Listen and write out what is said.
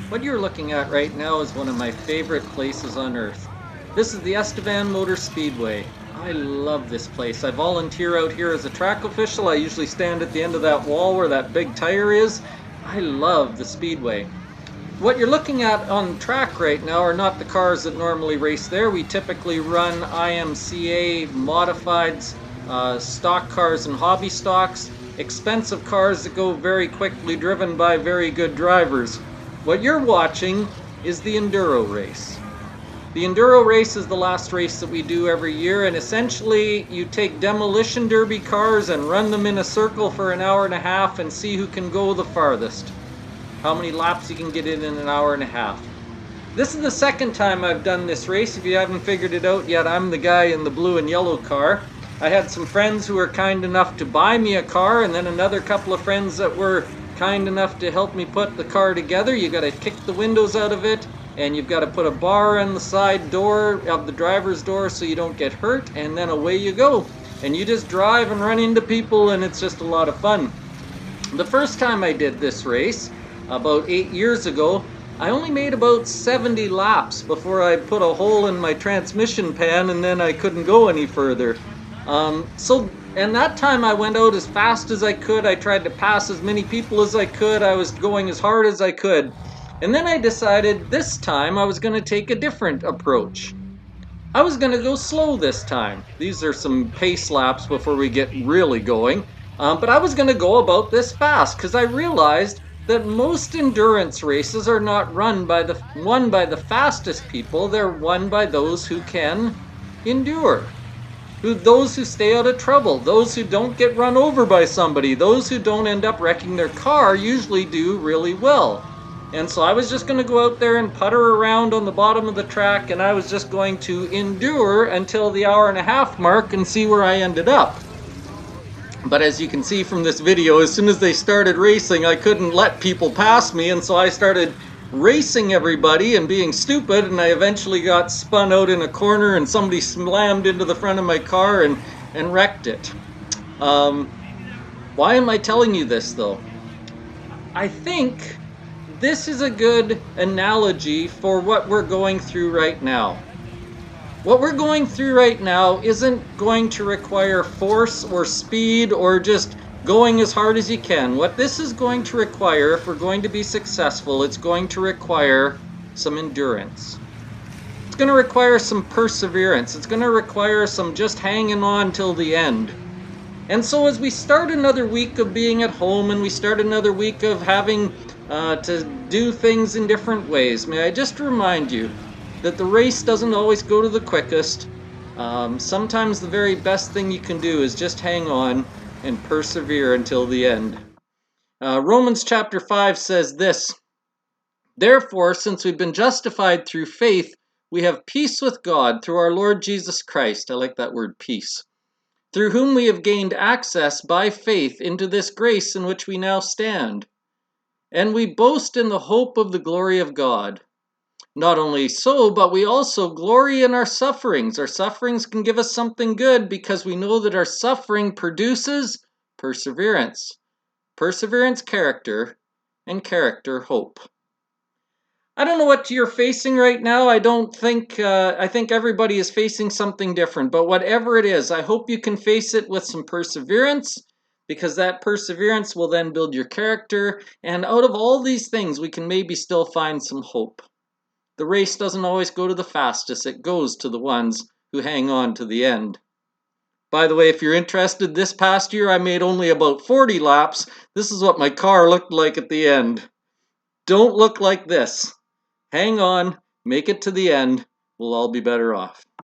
What you're looking at right now is one of my favorite places on earth. This is the Estevan Motor Speedway. I love this place. I volunteer out here as a track official. I usually stand at the end of that wall where that big tire is. I love the Speedway. What you're looking at on track right now are not the cars that normally race there. We typically run IMCA modifieds, stock cars and hobby stocks, expensive cars that go very quickly, driven by very good drivers. What you're watching is the Enduro race. The Enduro race is the last race that we do every year, and essentially you take demolition derby cars and run them in a circle for an hour and a half and see who can go the farthest. How many laps you can get in an hour and a half. This is the second time I've done this race. If you haven't figured it out yet, I'm the guy in the blue and yellow car. I had some friends who were kind enough to buy me a car, and then another couple of friends that were kind enough to help me put the car together. You got to kick the windows out of it, and you've got to put a bar on the side door of the driver's door so you don't get hurt, and then away you go. And you just drive and run into people, and it's just a lot of fun. The first time I did this race, about 8 years ago, I only made about 70 laps before I put a hole in my transmission pan and then I couldn't go any further. And that time I went out as fast as I could. I tried to pass as many people as I could. I was going as hard as I could. And then I decided this time I was going to take a different approach. I was going to go slow this time. These are some pace laps before we get really going. But I was going to go about this fast because I realized that most endurance races are not won by the fastest people. They're won by those who can endure. Those who stay out of trouble, those who don't get run over by somebody, those who don't end up wrecking their car usually do really well. And so I was just going to go out there and putter around on the bottom of the track, and I was just going to endure until the hour and a half mark and see where I ended up. But as you can see from this video, as soon as they started racing, I couldn't let people pass me, and so I started racing everybody and being stupid, and I eventually got spun out in a corner and somebody slammed into the front of my car and wrecked it. Why am I telling you this though? I think this is a good analogy for what we're going through right now. What we're going through right now isn't going to require force or speed or just going as hard as you can. What this is going to require, if we're going to be successful, it's going to require some endurance. It's going to require some perseverance. It's going to require some just hanging on till the end. And so as we start another week of being at home and we start another week of having to do things in different ways, may I just remind you that the race doesn't always go to the quickest. Sometimes the very best thing you can do is just hang on and persevere until the end. Romans chapter 5 says this: "Therefore, since we've been justified through faith, we have peace with God through our Lord Jesus Christ." I like that word, peace. "Through whom we have gained access by faith into this grace in which we now stand. And we boast in the hope of the glory of God. Not only so, but we also glory in our sufferings." Our sufferings can give us something good because we know that our suffering produces perseverance. Perseverance, character, and character, hope. I don't know what you're facing right now. I think everybody is facing something different, but whatever it is, I hope you can face it with some perseverance, because that perseverance will then build your character, and out of all these things, we can maybe still find some hope. The race doesn't always go to the fastest, it goes to the ones who hang on to the end. By the way, if you're interested, this past year I made only about 40 laps. This is what my car looked like at the end. Don't look like this. Hang on, make it to the end, we'll all be better off.